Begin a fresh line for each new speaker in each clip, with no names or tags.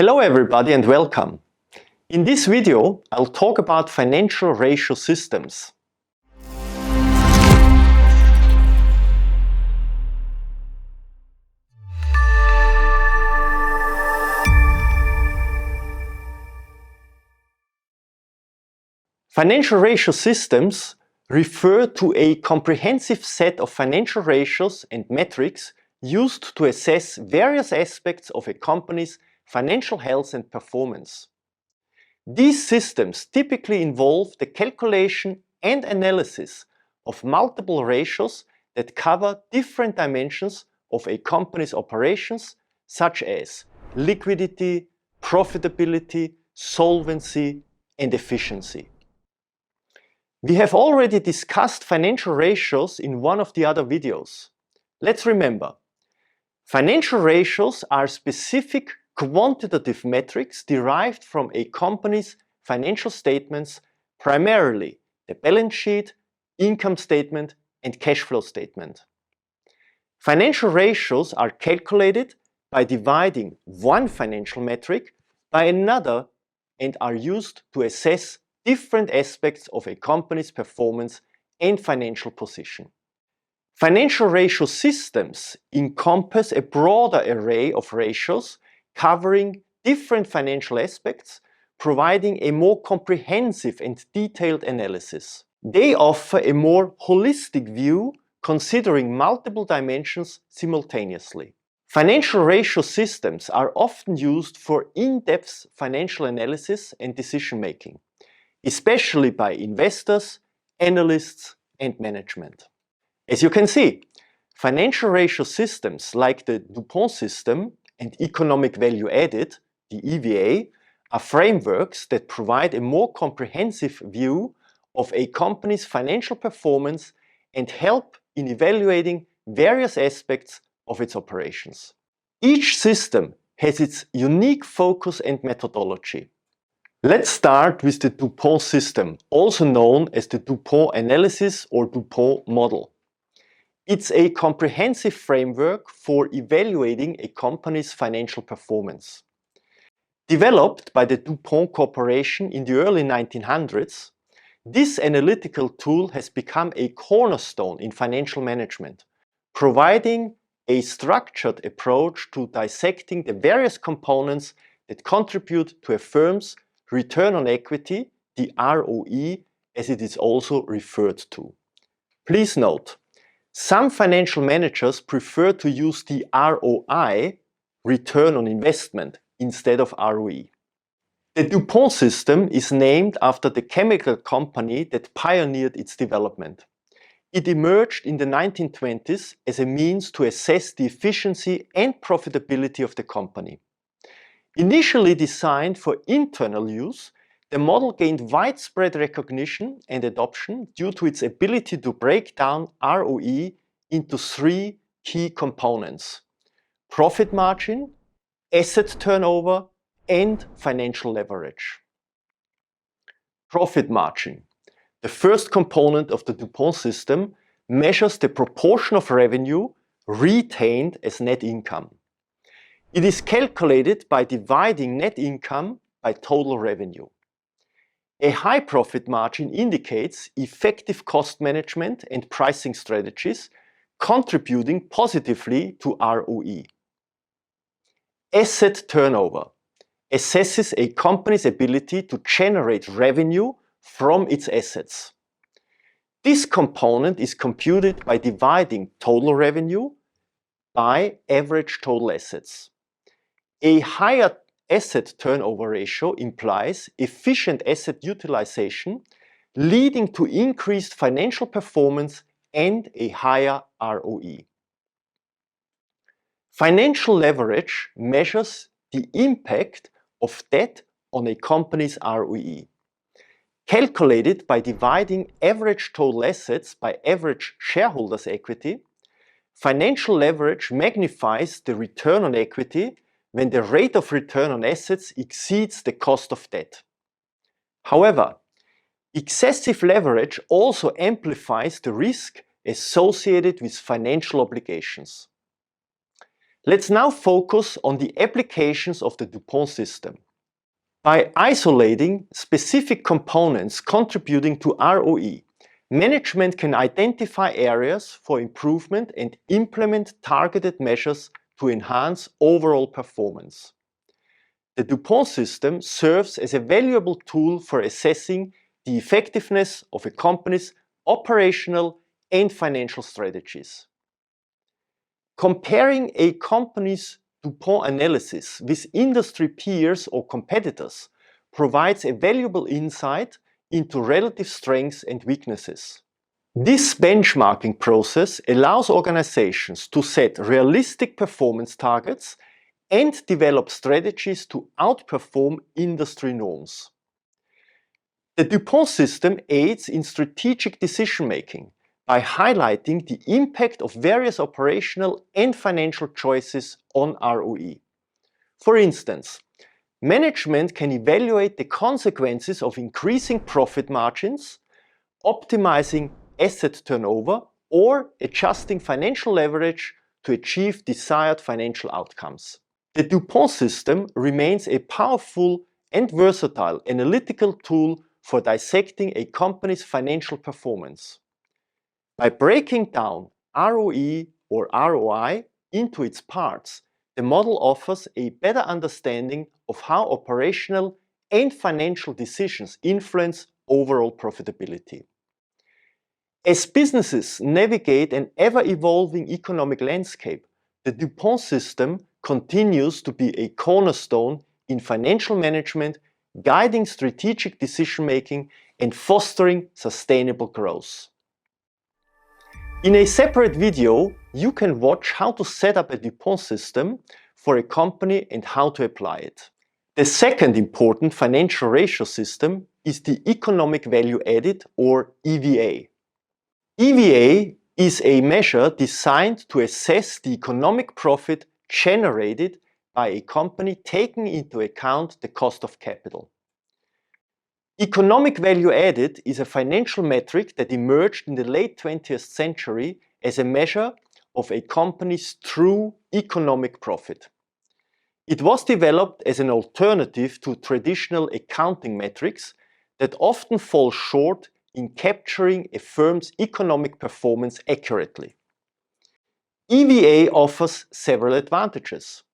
Hello everybody and welcome. In this video, I'll talk about financial ratio systems. Financial ratio systems refer to a comprehensive set of financial ratios and metrics used to assess various aspects of a company's financial health and performance. These systems typically involve the calculation and analysis of multiple ratios that cover different dimensions of a company's operations, such as liquidity, profitability, solvency, and efficiency. We have already discussed financial ratios in one of the other videos. Let's remember, financial ratios are specific quantitative metrics derived from a company's financial statements, primarily the balance sheet, income statement, and cash flow statement. Financial ratios are calculated by dividing one financial metric by another and are used to assess different aspects of a company's performance and financial position. Financial ratio systems encompass a broader array of ratios covering different financial aspects, providing a more comprehensive and detailed analysis. They offer a more holistic view, considering multiple dimensions simultaneously. Financial ratio systems are often used for in-depth financial analysis and decision-making, especially by investors, analysts, and management. As you can see, financial ratio systems like the DuPont system and economic value added, the EVA, are frameworks that provide a more comprehensive view of a company's financial performance and help in evaluating various aspects of its operations. Each system has its unique focus and methodology. Let's start with the DuPont system, also known as the DuPont analysis or DuPont model. It's a comprehensive framework for evaluating a company's financial performance. Developed by the DuPont Corporation in the early 1900s, this analytical tool has become a cornerstone in financial management, providing a structured approach to dissecting the various components that contribute to a firm's return on equity, the ROE, as it is also referred to. Please note, some financial managers prefer to use the ROI, return on investment, instead of ROE. The DuPont system is named after the chemical company that pioneered its development. It emerged in the 1920s as a means to assess the efficiency and profitability of the company. Initially designed for internal use, the model gained widespread recognition and adoption due to its ability to break down ROE into three key components: profit margin, asset turnover, and financial leverage. Profit margin, the first component of the DuPont system, measures the proportion of revenue retained as net income. It is calculated by dividing net income by total revenue. A high profit margin indicates effective cost management and pricing strategies, contributing positively to ROE. Asset turnover assesses a company's ability to generate revenue from its assets. This component is computed by dividing total revenue by average total assets. A higher asset turnover ratio implies efficient asset utilization, leading to increased financial performance and a higher ROE. Financial leverage measures the impact of debt on a company's ROE. Calculated by dividing average total assets by average shareholders' equity, financial leverage magnifies the return on equity when the rate of return on assets exceeds the cost of debt. However, excessive leverage also amplifies the risk associated with financial obligations. Let's now focus on the applications of the DuPont system. By isolating specific components contributing to ROE, management can identify areas for improvement and implement targeted measures to enhance overall performance. The DuPont system serves as a valuable tool for assessing the effectiveness of a company's operational and financial strategies. Comparing a company's DuPont analysis with industry peers or competitors provides a valuable insight into relative strengths and weaknesses. This benchmarking process allows organizations to set realistic performance targets and develop strategies to outperform industry norms. The DuPont system aids in strategic decision-making by highlighting the impact of various operational and financial choices on ROE. For instance, management can evaluate the consequences of increasing profit margins, optimizing asset turnover, or adjusting financial leverage to achieve desired financial outcomes. The DuPont system remains a powerful and versatile analytical tool for dissecting a company's financial performance. By breaking down ROE or ROI into its parts, the model offers a better understanding of how operational and financial decisions influence overall profitability. As businesses navigate an ever-evolving economic landscape, the DuPont system continues to be a cornerstone in financial management, guiding strategic decision-making and fostering sustainable growth. In a separate video, you can watch how to set up a DuPont system for a company and how to apply it. The second important financial ratio system is the economic value added, or EVA. EVA is a measure designed to assess the economic profit generated by a company taking into account the cost of capital. Economic value added is a financial metric that emerged in the late 20th century as a measure of a company's true economic profit. It was developed as an alternative to traditional accounting metrics that often fall short in capturing a firm's economic performance accurately. EVA offers several advantages.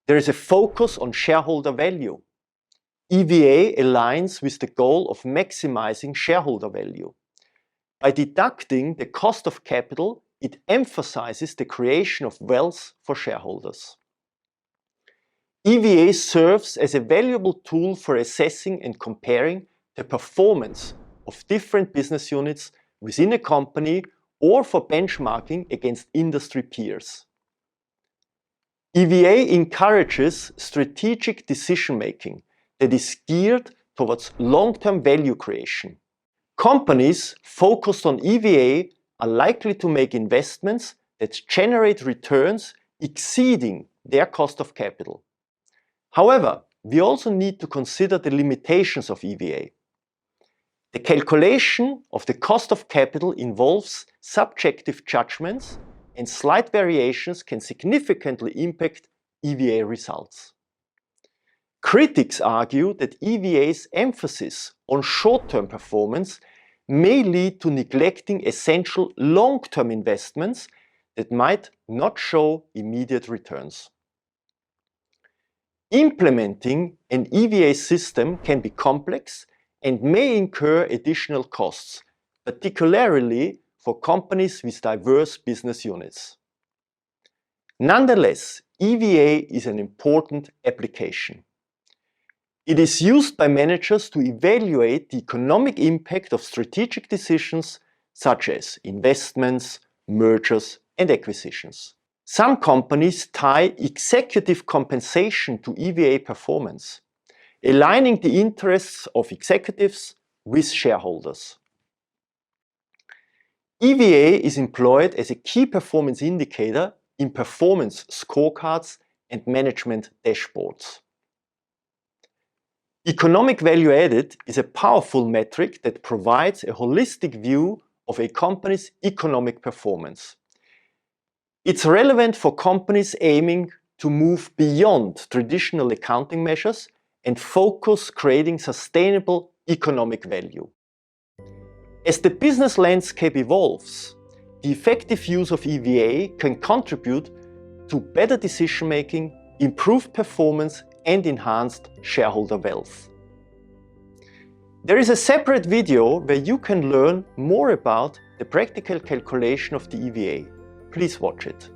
There is a focus on shareholder value. EVA aligns with the goal of maximizing shareholder value. By deducting the cost of capital, it emphasizes the creation of wealth for shareholders. EVA serves as a valuable tool for assessing and comparing the performance of different business units within a company or for benchmarking against industry peers. EVA encourages strategic decision-making that is geared towards long-term value creation. Companies focused on EVA are likely to make investments that generate returns exceeding their cost of capital. However, we also need to consider the limitations of EVA. The calculation of the cost of capital involves subjective judgments, and slight variations can significantly impact EVA results. Critics argue that EVA's emphasis on short-term performance may lead to neglecting essential long-term investments that might not show immediate returns. Implementing an EVA system can be complex and may incur additional costs, particularly for companies with diverse business units. Nonetheless, EVA is an important application. It is used by managers to evaluate the economic impact of strategic decisions such as investments, mergers, and acquisitions. Some companies tie executive compensation to EVA performance, aligning the interests of executives with shareholders. EVA is employed as a key performance indicator in performance scorecards and management dashboards. Economic value added is a powerful metric that provides a holistic view of a company's economic performance. It's relevant for companies aiming to move beyond traditional accounting measures and focus creating sustainable economic value. As the business landscape evolves, the effective use of EVA can contribute to better decision-making, improved performance, and enhanced shareholder wealth. There is a separate video where you can learn more about the practical calculation of the EVA. Please watch it.